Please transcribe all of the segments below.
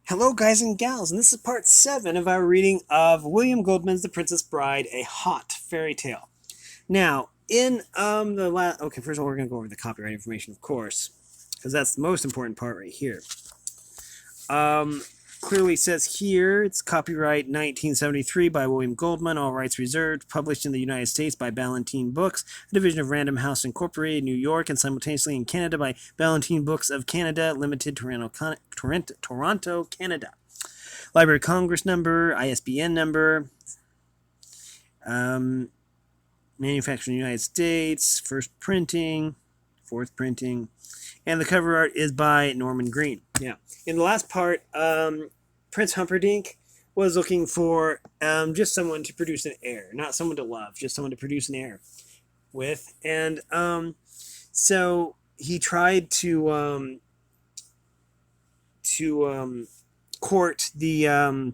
Hello, guys and gals, and this is part 7 of our reading of William Goldman's The Princess Bride, a hot fairy tale. Now, in the last... Okay, first of all, we're going to go over the copyright information, of course, because that's the most important part right here. Clearly says here, it's copyright 1973 by William Goldman, all rights reserved, published in the United States by Ballantine Books, a division of Random House Incorporated, New York, and simultaneously in Canada by Ballantine Books of Canada, Limited, Toronto, Canada. Library of Congress number, ISBN number, manufactured in the United States, first printing, fourth printing, and the cover art is by Norman Green. Yeah. In the last part, Prince Humperdinck was looking for just someone to produce an heir, not someone to love, just someone to produce an heir with. And so he tried to court the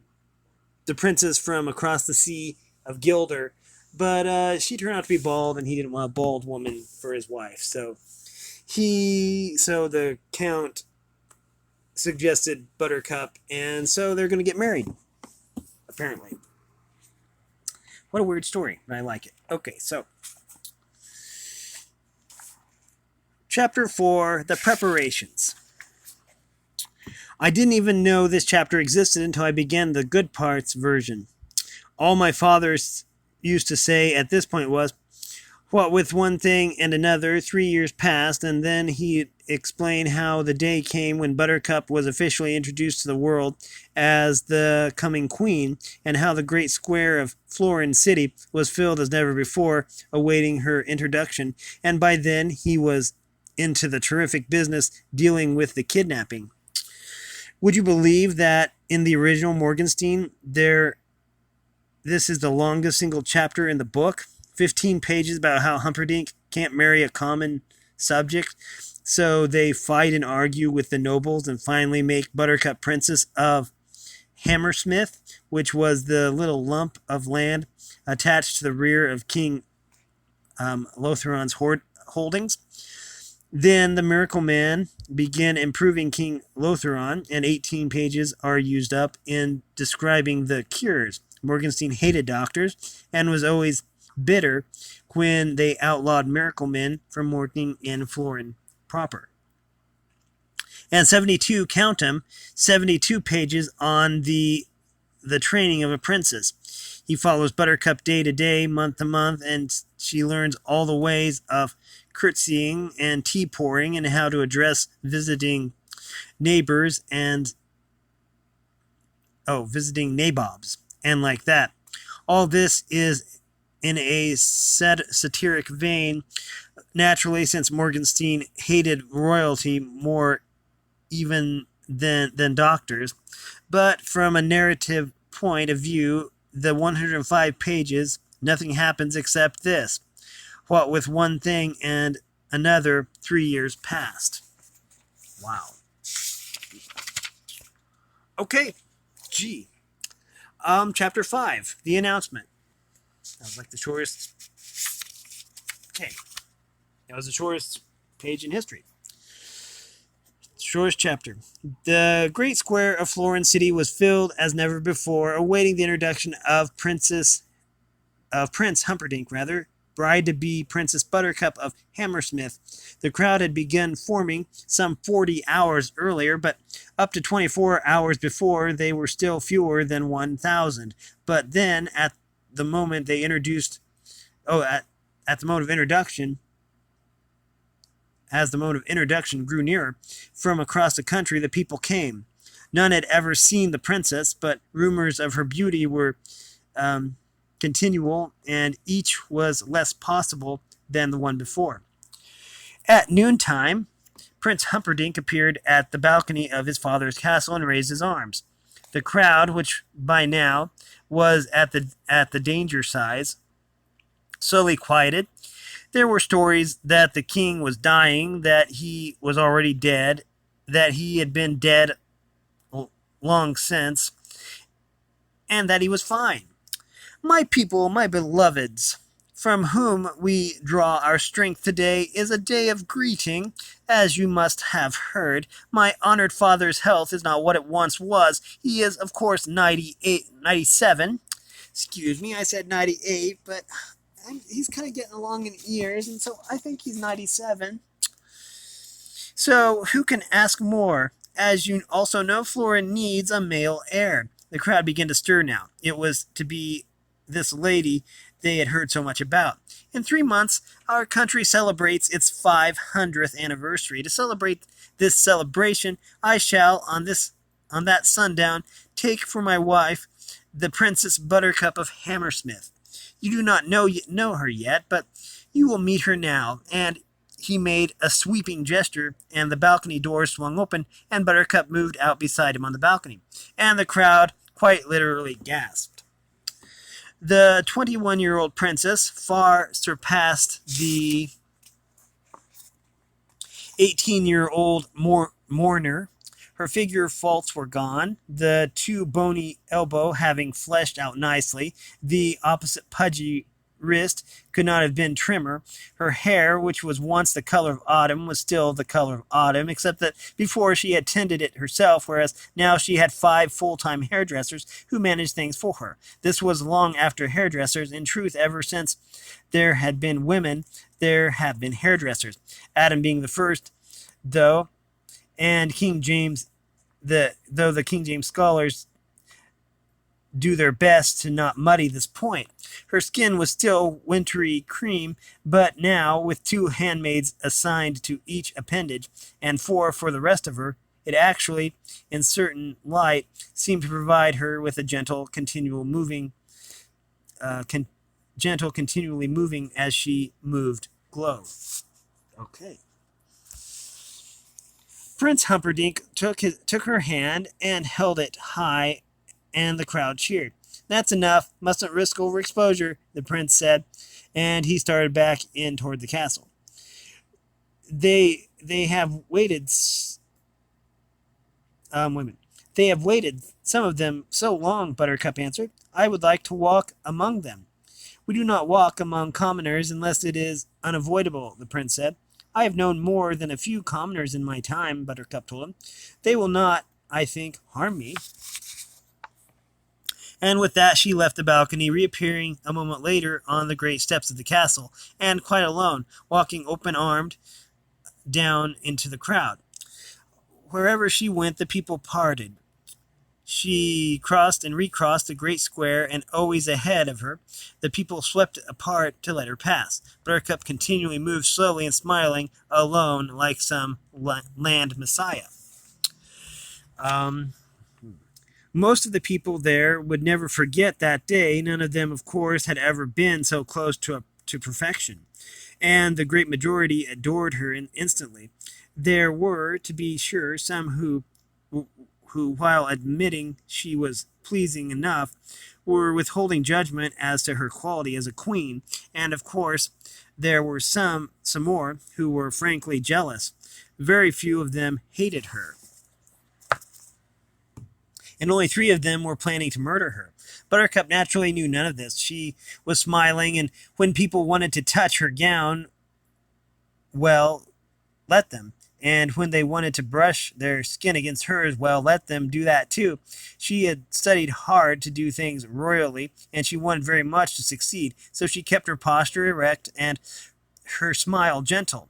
princess from across the sea of Gilder, but she turned out to be bald, and he didn't want a bald woman for his wife. So the count suggested Buttercup, and so they're going to get married, apparently. What a weird story, but I like it. Okay, so Chapter 4, The Preparations. I didn't even know this chapter existed until I began the Good Parts version. All my father used to say at this point was, what with one thing and another, 3 years passed, and then he explained how the day came when Buttercup was officially introduced to the world as the coming queen, and how the great square of Florin City was filled as never before, awaiting her introduction, and by then he was into the terrific business dealing with the kidnapping. Would you believe that in the original Morgenstein, this is the longest single chapter in the book? 15 pages about how Humperdinck can't marry a common subject, so they fight and argue with the nobles and finally make Buttercup Princess of Hammersmith, which was the little lump of land attached to the rear of King Lothron's holdings. Then the Miracle Man began improving King Lothron, and 18 pages are used up in describing the cures. Morgenstein hated doctors and was always bitter when they outlawed miracle men from working in Florin proper. And 72, count them, 72 pages on the training of a princess. He follows Buttercup day to day, month to month, and she learns all the ways of curtsying and tea pouring and how to address visiting neighbors and visiting nabobs and like that. All this is in a satiric vein, naturally, since Morgenstein hated royalty more even than doctors. But from a narrative point of view, the 105 pages, nothing happens except this. What with one thing and another, 3 years passed. Wow. Okay, G. Chapter 5, The Announcement. That was like the shortest... Okay. That was the shortest page in history. Shortest chapter. The great square of Florin City was filled as never before, awaiting the introduction of Prince Humperdinck, bride-to-be Princess Buttercup of Hammersmith. The crowd had begun forming some 40 hours earlier, but up to 24 hours before, they were still fewer than 1,000. But then, at the moment they introduced, at the moment of introduction, as the moment of introduction grew nearer, from across the country the people came. None had ever seen the princess, but rumors of her beauty were continual, and each was less possible than the one before. At noontime, Prince Humperdinck appeared at the balcony of his father's castle and raised his arms. The crowd, which by now was at the danger size, slowly quieted. There were stories that the king was dying, that he was already dead, that he had been dead long since, and that he was fine. My people, my beloveds, from whom we draw our strength today is a day of greeting, as you must have heard. My honored father's health is not what it once was. He is, of course, 97. Excuse me, I said 98, but he's kind of getting along in years, and so I think he's 97. So, who can ask more? As you also know, Flora needs a male heir. The crowd began to stir now. It was to be this lady they had heard so much about. In 3 months, our country celebrates its 500th anniversary. To celebrate this celebration, I shall, on that sundown, take for my wife the Princess Buttercup of Hammersmith. You do not know her yet, but you will meet her now. And he made a sweeping gesture, and the balcony doors swung open, and Buttercup moved out beside him on the balcony. And the crowd quite literally gasped. The 21-year-old princess far surpassed the 18-year-old mourner. Her figure faults were gone, the too bony elbow having fleshed out nicely, the opposite pudgy wrist could not have been trimmer. Her hair, which was once the color of autumn, was still the color of autumn, except that before she had tended it herself, whereas now she had 5 full-time hairdressers who managed things for her. This was long after hairdressers. In truth, ever since there had been women, there have been hairdressers. Adam being the first, though, and King James, though the King James scholars do their best to not muddy this point. Her skin was still wintry cream, but now, with 2 handmaids assigned to each appendage, and 4 for the rest of her, it actually, in certain light, seemed to provide her with a continually moving as she moved glow. Okay. Prince Humperdinck took her hand and held it high, and the crowd cheered. That's enough. Mustn't risk overexposure, the prince said, and he started back in toward the castle. They have waited. They have waited, some of them, so long, Buttercup answered. I would like to walk among them. We do not walk among commoners unless it is unavoidable, the prince said. I have known more than a few commoners in my time, Buttercup told him. They will not, I think, harm me. And with that she left the balcony, reappearing a moment later on the great steps of the castle, and quite alone, walking open-armed down into the crowd. Wherever she went, the people parted. She crossed and recrossed the great square, and always ahead of her, the people swept apart to let her pass. Buttercup continually moved slowly and smiling, alone like some land messiah. Most of the people there would never forget that day. None of them, of course, had ever been so close to perfection, and the great majority adored her instantly. There were, to be sure, some who, while admitting she was pleasing enough, were withholding judgment as to her quality as a queen, and of course there were some more who were frankly jealous. Very few of them hated her, and only 3 of them were planning to murder her. Buttercup naturally knew none of this. She was smiling, and when people wanted to touch her gown, well, let them. And when they wanted to brush their skin against hers, well, let them do that too. She had studied hard to do things royally, and she wanted very much to succeed, so she kept her posture erect and her smile gentle.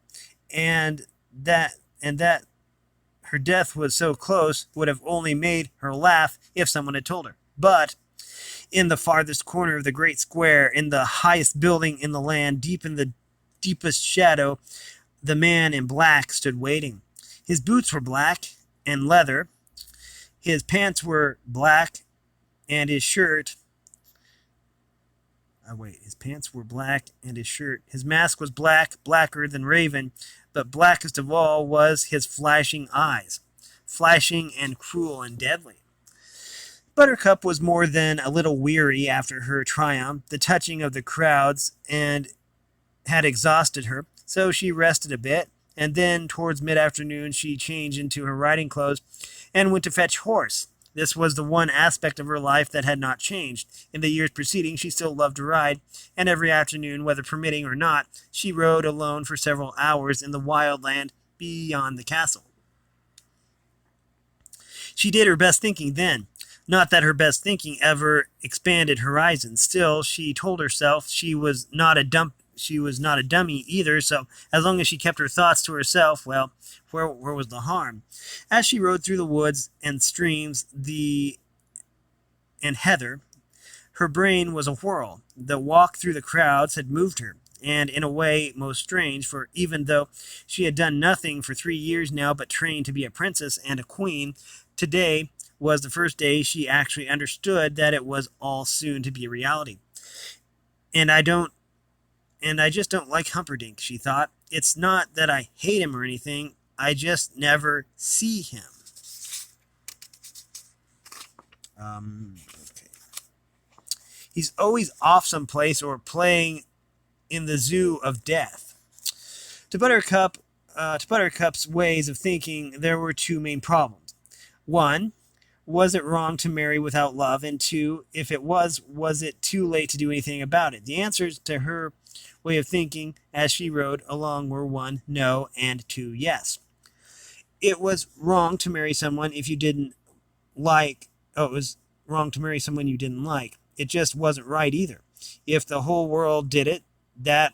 And that her death was so close would have only made her laugh if someone had told her. But in the farthest corner of the great square, in the highest building in the land, deep in the deepest shadow, the man in black stood waiting. His boots were black and leather. His pants were black, and his shirt... his pants were black, and his shirt... His mask was black, blacker than raven, but blackest of all was his flashing eyes, flashing and cruel and deadly. Buttercup was more than a little weary after her triumph. The touching of the crowds and had exhausted her, so she rested a bit, and then towards mid-afternoon she changed into her riding clothes and went to fetch horse. This was the one aspect of her life that had not changed. In the years preceding, she still loved to ride, and every afternoon, whether permitting or not, she rode alone for several hours in the wild land beyond the castle. She did her best thinking then. Not that her best thinking ever expanded horizons. Still, she told herself she was not a dummy either, so as long as she kept her thoughts to herself, well, where was the harm? As she rode through the woods and streams and heather, her brain was a whirl. The walk through the crowds had moved her, and in a way most strange, for even though she had done nothing for 3 years now but trained to be a princess and a queen, today was the first day she actually understood that it was all soon to be a reality. And I just don't like Humperdinck, she thought. It's not that I hate him or anything, I just never see him. Okay. He's always off someplace or playing in the zoo of death. To Buttercup's ways of thinking, there were two main problems. One, was it wrong to marry without love? And two, if it was it too late to do anything about it? The answers to her way of thinking as she rode along were one, no, and two, yes. It was wrong to marry someone if you didn't like. Oh, it was wrong to marry someone you didn't like. It just wasn't right either. If the whole world did it, that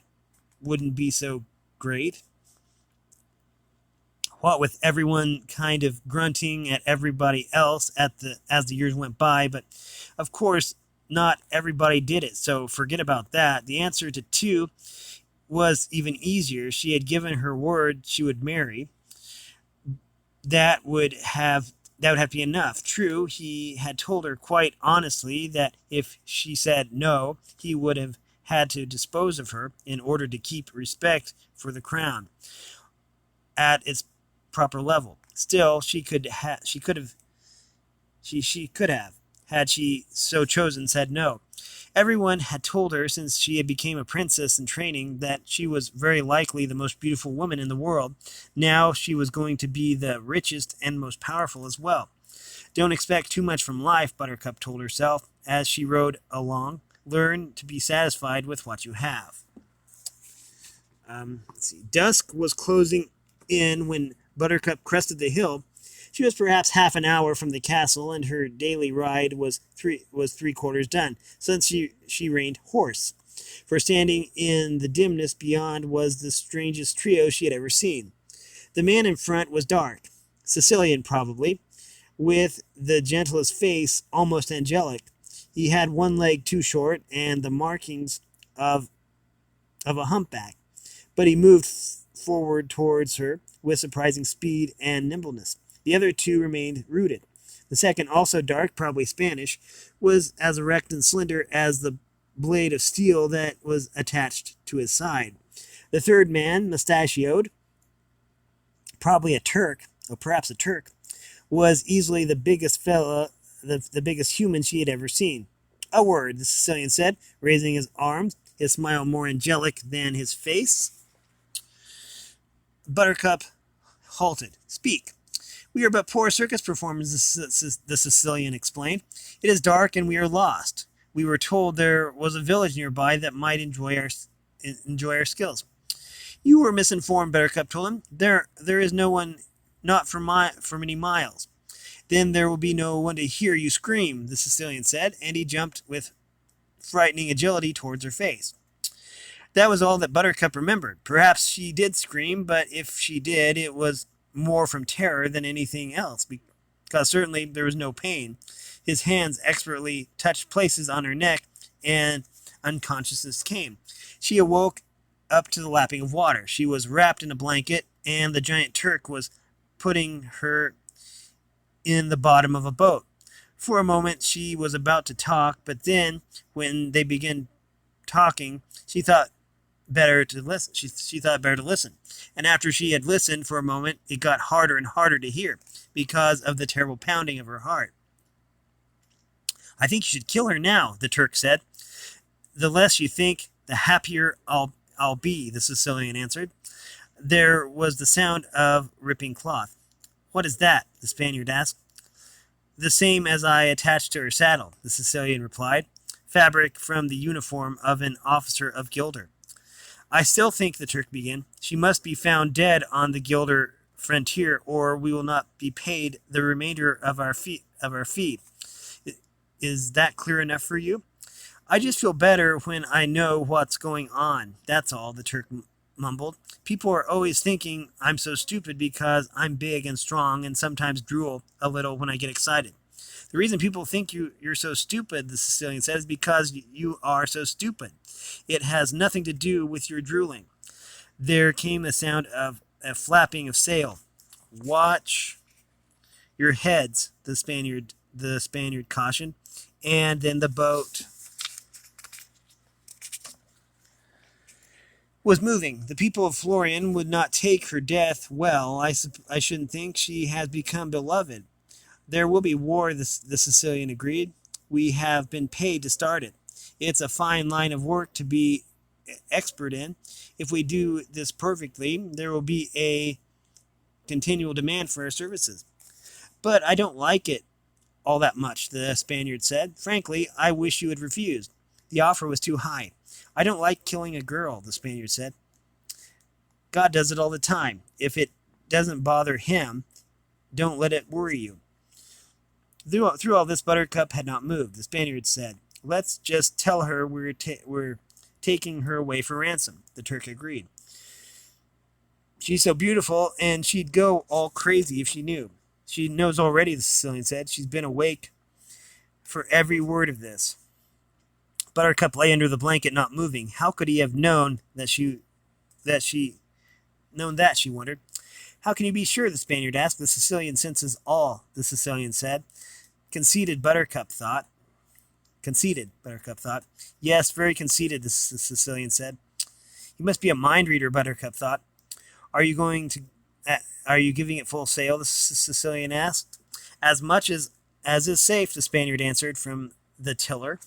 wouldn't be so great. What with everyone kind of grunting at everybody else as the years went by, but of course not everybody did it, so forget about that. The answer to two was even easier. She had given her word she would marry. That would have to be enough. True, he had told her quite honestly that if she said no, he would have had to dispose of her in order to keep respect for the crown at its proper level. Still, she could have, had she so chosen, said no. Everyone had told her since she had become a princess in training that she was very likely the most beautiful woman in the world. Now she was going to be the richest and most powerful as well. Don't expect too much from life, Buttercup told herself as she rode along. Learn to be satisfied with what you have. Let's see. Dusk was closing in when Buttercup crested the hill. She was perhaps half an hour from the castle, and her daily ride was three-quarters done, since she reined horse. For standing in the dimness beyond was the strangest trio she had ever seen. The man in front was dark, Sicilian probably, with the gentlest face, almost angelic. He had one leg too short and the markings of a humpback, but he moved forward towards her with surprising speed and nimbleness. The other two remained rooted. The second, also dark, probably Spanish, was as erect and slender as the blade of steel that was attached to his side. The third man, mustachioed, probably a Turk, or perhaps a Turk, was easily the biggest fella, the biggest human she had ever seen. A word, the Sicilian said, raising his arms, his smile more angelic than his face. Buttercup halted. Speak. We are but poor circus performers, the Sicilian explained. It is dark and we are lost. We were told there was a village nearby that might enjoy our skills. You were misinformed, Buttercup told him. There is no one, not for many miles. Then there will be no one to hear you scream, the Sicilian said, and he jumped with frightening agility towards her face. That was all that Buttercup remembered. Perhaps she did scream, but if she did, it was more from terror than anything else, because certainly there was no pain. His hands expertly touched places on her neck, and unconsciousness came. She awoke up to the lapping of water. She was wrapped in a blanket, and the giant Turk was putting her in the bottom of a boat. For a moment she was about to talk, but then, when they began talking, she thought better to listen. She thought better to listen. And after she had listened for a moment, it got harder and harder to hear because of the terrible pounding of her heart. I think you should kill her now, the Turk said. The less you think, the happier I'll be, the Sicilian answered. There was the sound of ripping cloth. What is that? The Spaniard asked. The same as I attached to her saddle, the Sicilian replied. Fabric from the uniform of an officer of Gilder. I still think, the Turk began, she must be found dead on the Gilder frontier, or we will not be paid the remainder of our fee. Is that clear enough for you? I just feel better when I know what's going on. That's all, the Turk mumbled. People are always thinking I'm so stupid because I'm big and strong and sometimes drool a little when I get excited. The reason people think you're so stupid, the Sicilian said, is because you are so stupid. It has nothing to do with your drooling. There came a sound of a flapping of sail. Watch your heads, the Spaniard cautioned, and then the boat was moving. The people of Florian would not take her death well. I shouldn't think. She has become beloved. There will be war, the Sicilian agreed. We have been paid to start it. It's a fine line of work to be expert in. If we do this perfectly, there will be a continual demand for our services. But I don't like it all that much, the Spaniard said. Frankly, I wish you had refused. The offer was too high. I don't like killing a girl, the Spaniard said. God does it all the time. If it doesn't bother him, don't let it worry you. Through all this, Buttercup had not moved. The Spaniard said, let's just tell her we're taking her away for ransom. The Turk agreed. She's so beautiful, and she'd go all crazy if she knew. She knows already, the Sicilian said. She's been awake for every word of this. Buttercup lay under the blanket, not moving. How could he have known that she wondered. How can you be sure, the Spaniard asked. The Sicilian senses all, the Sicilian said. Conceited, Buttercup thought. Yes, very conceited, the Sicilian said. He must be a mind reader, Buttercup thought. Are you giving it full sail, the Sicilian asked. As much as is safe, the Spaniard answered from the tiller.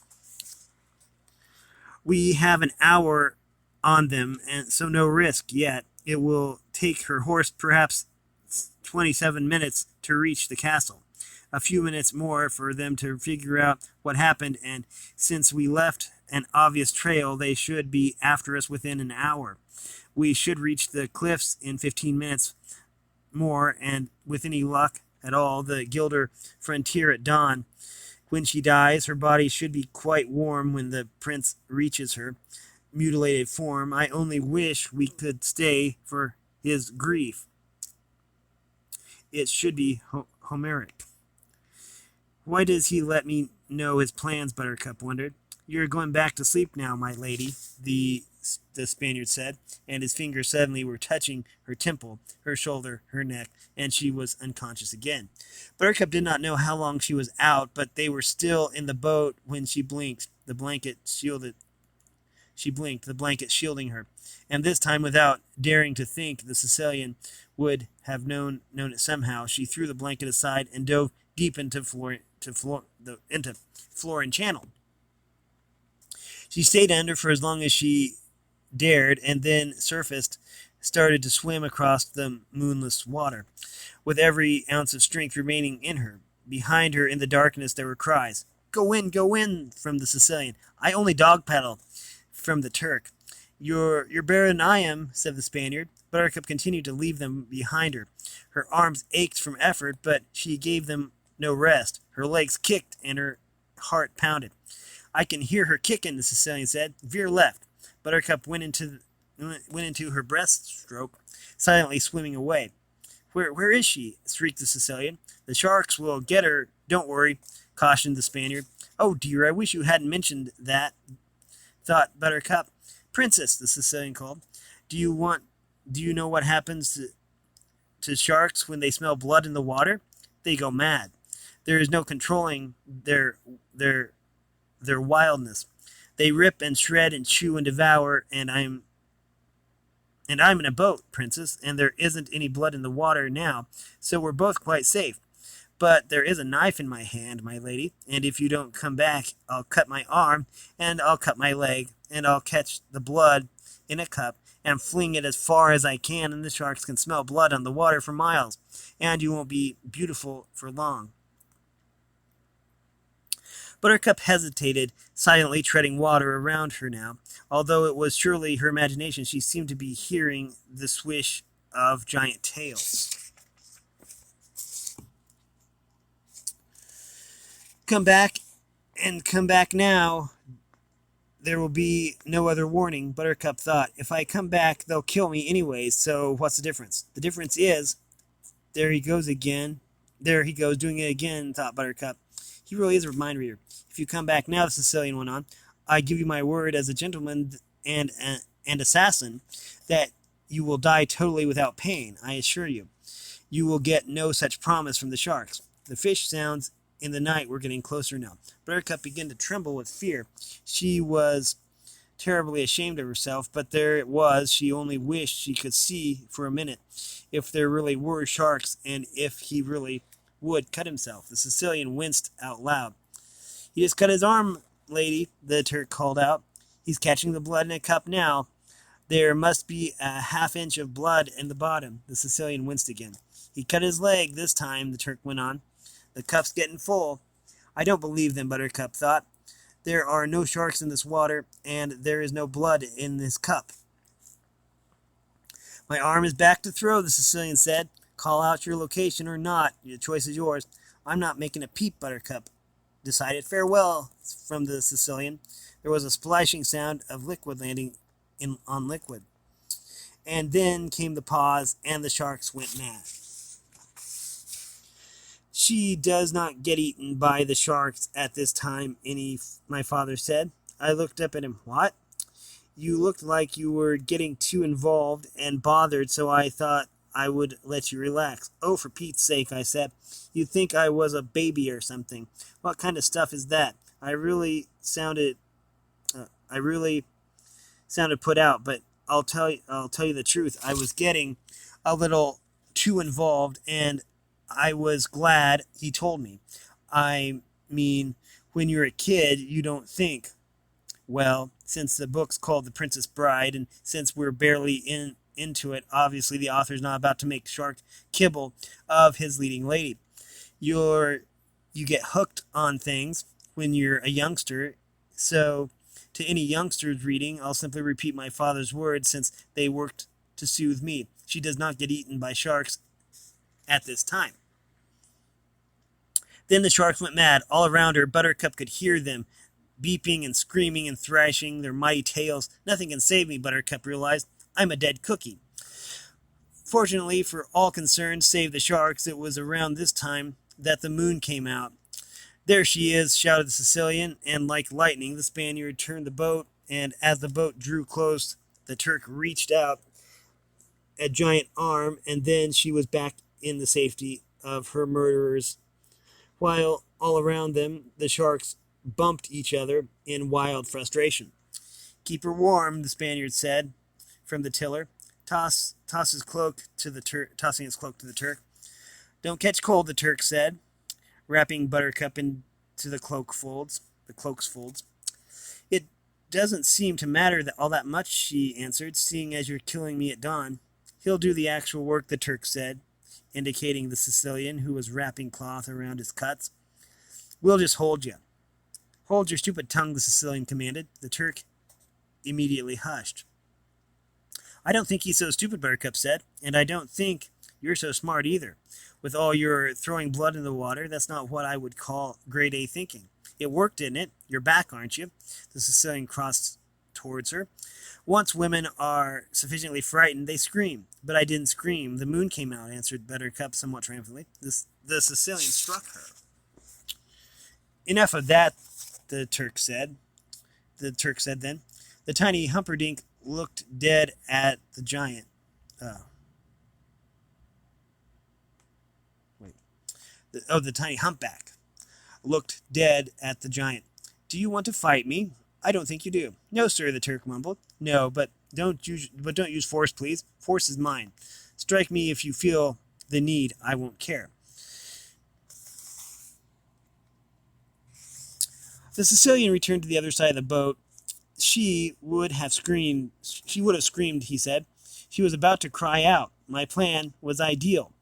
We have an hour on them, and so no risk yet. It will take her horse perhaps 27 minutes to reach the castle. A few minutes more for them to figure out what happened, and since we left an obvious trail, they should be after us within an hour. We should reach the cliffs in 15 minutes more, and with any luck at all, the Gilder frontier at dawn. When she dies, her body should be quite warm when the prince reaches her mutilated form. I only wish we could stay for his grief. It should be Homeric. Why does he let me know his plans, Buttercup wondered. You're going back to sleep now, my lady, the Spaniard said, and his fingers suddenly were touching her temple, her shoulder, her neck, and she was unconscious again. Buttercup did not know how long she was out, but they were still in the boat when she blinked. The blanket shielding her, and this time, without daring to think the Sicilian would have known it somehow, she threw the blanket aside and dove deep into Florian Channel. She stayed under for as long as she dared, and then started to swim across the moonless water, with every ounce of strength remaining in her. Behind her, in the darkness, there were cries. Go in, from the Sicilian. I only dog paddle, from the Turk. You're better than I am, said the Spaniard. Buttercup continued to leave them behind her. Her arms ached from effort, but she gave them no rest. Her legs kicked, and her heart pounded. I can hear her kicking, the Sicilian said. Veer left. Buttercup went into her breaststroke, silently swimming away. Where is she? Shrieked the Sicilian. The sharks will get her. Don't worry, cautioned the Spaniard. Oh dear, I wish you hadn't mentioned that, thought Buttercup. Princess, the Sicilian called. Do you know what happens to sharks when they smell blood in the water? They go mad. There is no controlling their wildness. They rip and shred and chew and devour, and I'm in a boat, Princess, and there isn't any blood in the water now, so we're both quite safe. But there is a knife in my hand, my lady, and if you don't come back, I'll cut my arm, and I'll cut my leg, and I'll catch the blood in a cup and fling it as far as I can, and the sharks can smell blood on the water for miles, and you won't be beautiful for long. Buttercup hesitated, silently treading water around her now. Although it was surely her imagination, she seemed to be hearing the swish of giant tails. Come back, and come back now. There will be no other warning, Buttercup thought. If I come back, they'll kill me anyways, so what's the difference? The difference is, there he goes again. There he goes, doing it again, thought Buttercup. He really is a mind reader. If you come back now, the Sicilian went on, I give you my word as a gentleman and assassin that you will die totally without pain, I assure you. You will get no such promise from the sharks. The fish sounds in the night were getting closer now. Buttercup began to tremble with fear. She was terribly ashamed of herself, but there it was. She only wished she could see for a minute if there really were sharks and if he really would cut himself. The Sicilian winced out loud. He just cut his arm, lady, the Turk called out. He's catching the blood in a cup now. There must be a half-inch of blood in the bottom. The Sicilian winced again. He cut his leg this time, the Turk went on. The cup's getting full. I don't believe them, Buttercup thought. There are no sharks in this water, and there is no blood in this cup. My arm is back to throw, the Sicilian said. Call out your location or not. Your choice is yours. I'm not making a peep, Buttercup decided. Farewell, from the Sicilian. There was a splashing sound of liquid landing on liquid. And then came the pause, and the sharks went mad. She does not get eaten by the sharks at this time, my father said. I looked up at him. What? You looked like you were getting too involved and bothered, so I thought I would let you relax. Oh, for Pete's sake, I said. You'd think I was a baby or something. What kind of stuff is that? I really sounded put out, but I'll tell you the truth. I was getting a little too involved, and I was glad he told me. I mean, when you're a kid, you don't think. Well, since the book's called The Princess Bride, and since we're barely into it, obviously the author's not about to make shark kibble of his leading lady. You get hooked on things when you're a youngster, so to any youngsters reading, I'll simply repeat my father's words since they worked to soothe me. She does not get eaten by sharks at this time. Then the sharks went mad. All around her, Buttercup could hear them beeping and screaming and thrashing their mighty tails. Nothing can save me, Buttercup realized. I'm a dead cookie. Fortunately for all concerned, save the sharks, it was around this time that the moon came out. There she is, shouted the Sicilian, and like lightning, the Spaniard turned the boat, and as the boat drew close, the Turk reached out a giant arm, and then she was back in the safety of her murderers, while all around them the sharks bumped each other in wild frustration. Keep her warm, the Spaniard said from the tiller, tossing his cloak to the Turk. Don't catch cold, the Turk said, wrapping Buttercup into the cloak's folds. It doesn't seem to matter all that much, she answered, seeing as you're killing me at dawn. He'll do the actual work, the Turk said, indicating the Sicilian, who was wrapping cloth around his cuts. We'll just hold you. Hold your stupid tongue, the Sicilian commanded. The Turk immediately hushed. I don't think he's so stupid, Buttercup said, and I don't think you're so smart either. With all your throwing blood in the water, that's not what I would call grade A thinking. It worked, didn't it? You're back, aren't you? The Sicilian crossed towards her. Once women are sufficiently frightened, they scream. But I didn't scream. The moon came out, answered Buttercup somewhat triumphantly. The Sicilian struck her. Enough of that, the Turk said. The Turk said then. The tiny Humperdinck looked dead at the giant. The tiny humpback looked dead at the giant. Do you want to fight me? I don't think you do. No, sir, the Turk mumbled. No, but don't use force, please. Force is mine. Strike me if you feel the need. I won't care. The Sicilian returned to the other side of the boat. She would have screamed, he said. She was about to cry out. My plan was ideal,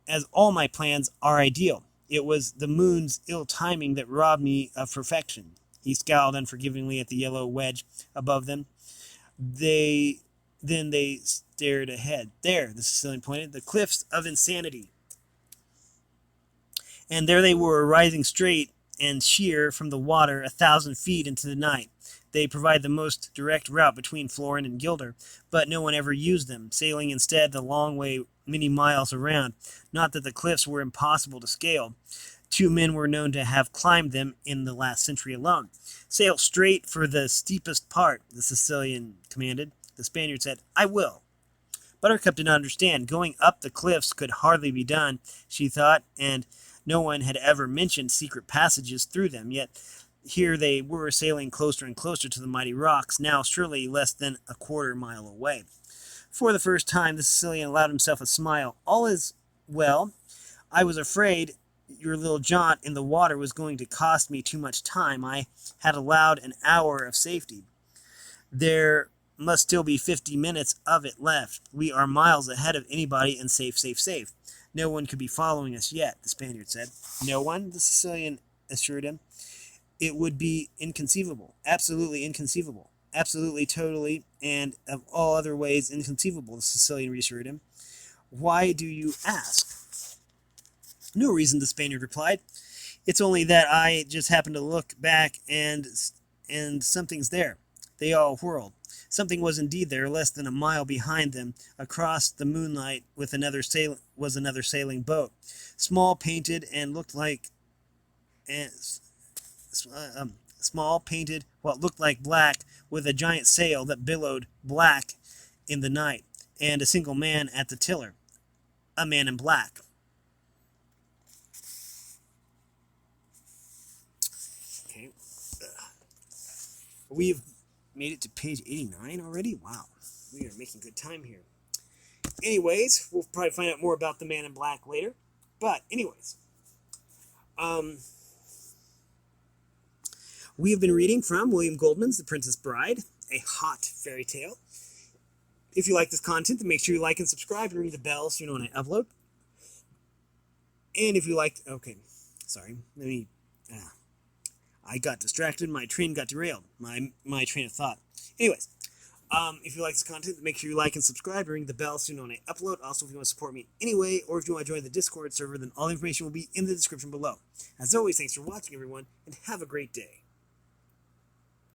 as all my plans are ideal. It was the moon's ill timing that robbed me of perfection. He scowled unforgivingly at the yellow wedge above them. Then they stared ahead. There, the Sicilian pointed, the cliffs of insanity. And there they were, rising straight and sheer from the water 1,000 feet into the night. They provide the most direct route between Florin and Gilder, but no one ever used them, sailing instead the long way many miles around. Not that the cliffs were impossible to scale. 2 men were known to have climbed them in the last century alone. Sail straight for the steepest part, the Sicilian commanded. The Spaniard said, I will. Buttercup did not understand. Going up the cliffs could hardly be done, she thought, and no one had ever mentioned secret passages through them. Yet here they were sailing closer and closer to the mighty rocks, now surely less than a quarter-mile away. For the first time, the Sicilian allowed himself a smile. All is well. I was afraid your little jaunt in the water was going to cost me too much time. I had allowed an hour of safety. There must still be 50 minutes of it left. We are miles ahead of anybody and safe, safe, safe. No one could be following us yet, the Spaniard said. No one, the Sicilian assured him. It would be inconceivable. Absolutely inconceivable. Absolutely, totally, and of all other ways inconceivable, the Sicilian reassured him. Why do you ask? No reason, the Spaniard replied. It's only that I just happened to look back and something's there. They all whirled. Something was indeed there, less than a mile behind them. Across the moonlight was another sailing boat, small, painted, and looked like small, painted, what looked like black, with a giant sail that billowed black in the night, and a single man at the tiller, a man in black. Okay, we've made it to page 89 already. Wow, we are making good time here. Anyways, we'll probably find out more about the man in black later. But anyways, we have been reading from William Goldman's The Princess Bride, a hot fairy tale. If you like this content, then make sure you like and subscribe and ring the bell so you know when I upload. And if you like, I got distracted. My train got derailed. My train of thought. Anyways, if you like this content, then make sure you like and subscribe and ring the bell so you know when I upload. Also, if you want to support me anyway, or if you want to join the Discord server, then all the information will be in the description below. As always, thanks for watching, everyone, and have a great day.